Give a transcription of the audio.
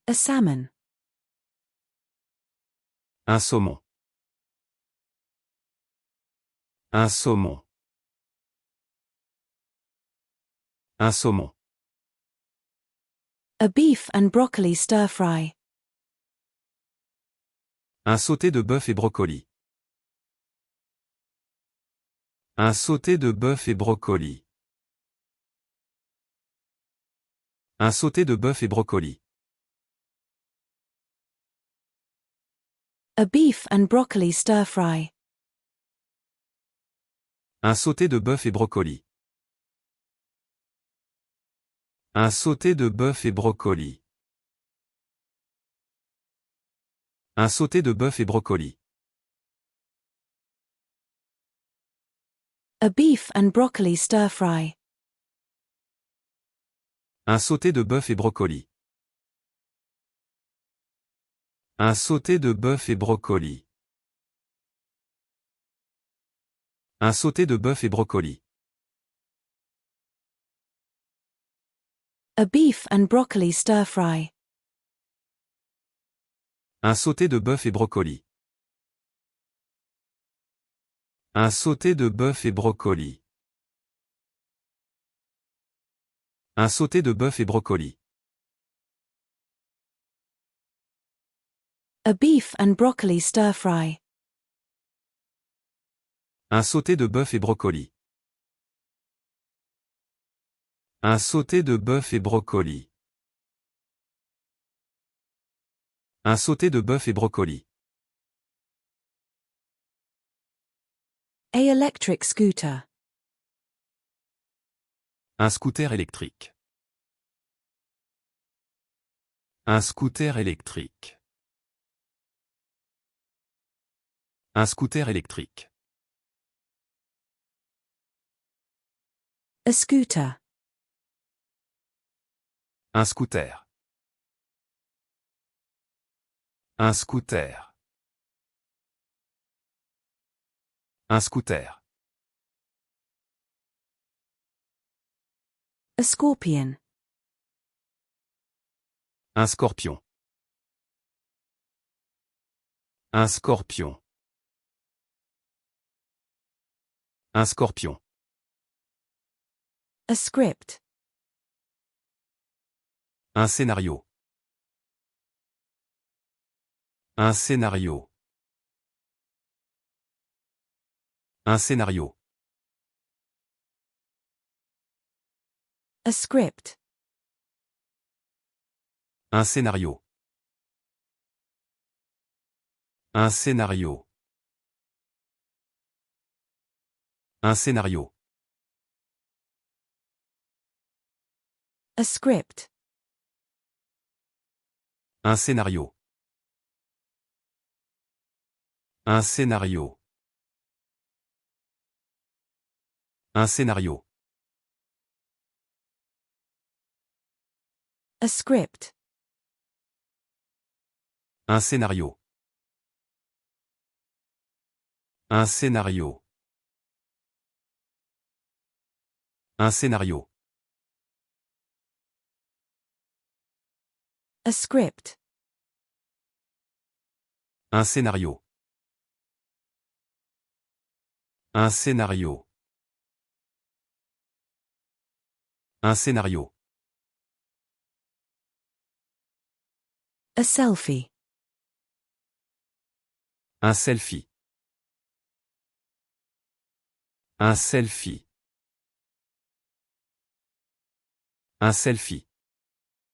A salmon. Un saumon. Un saumon. Un saumon. A beef and broccoli stir-fry. Un sauté de bœuf et brocoli. Un sauté de bœuf et brocoli. Un sauté de bœuf et brocoli. A beef and broccoli stir-fry. Un sauté de bœuf et brocoli. Un sauté de bœuf et brocoli. Un sauté de bœuf et brocoli. A beef and broccoli stir-fry. Un sauté de bœuf et brocoli. Un sauté de bœuf et brocoli. Un sauté de bœuf et brocoli. A beef and broccoli stir-fry. Un sauté de bœuf et brocoli. Un sauté de bœuf et brocoli. Un sauté de bœuf et brocoli. A beef and broccoli stir-fry. Un sauté de bœuf et brocoli. Un sauté de bœuf et brocoli. Un sauté de bœuf et brocoli. A electric scooter. Un scooter électrique. Un scooter électrique. Un scooter électrique. A scooter. Un scooter. Un scooter. Un scooter. A scorpion. Un scorpion. Un scorpion. Un scorpion. A script. Un scénario. Un scénario. Un scénario. A script. Un scénario. Un scénario. Un scénario. A script. Un scénario. Un scénario. Un scénario. A script. Un scénario. Un scénario. Un scénario. A script. Un scénario. Un scénario. Un scénario. A selfie. Un selfie. Un selfie. Un selfie.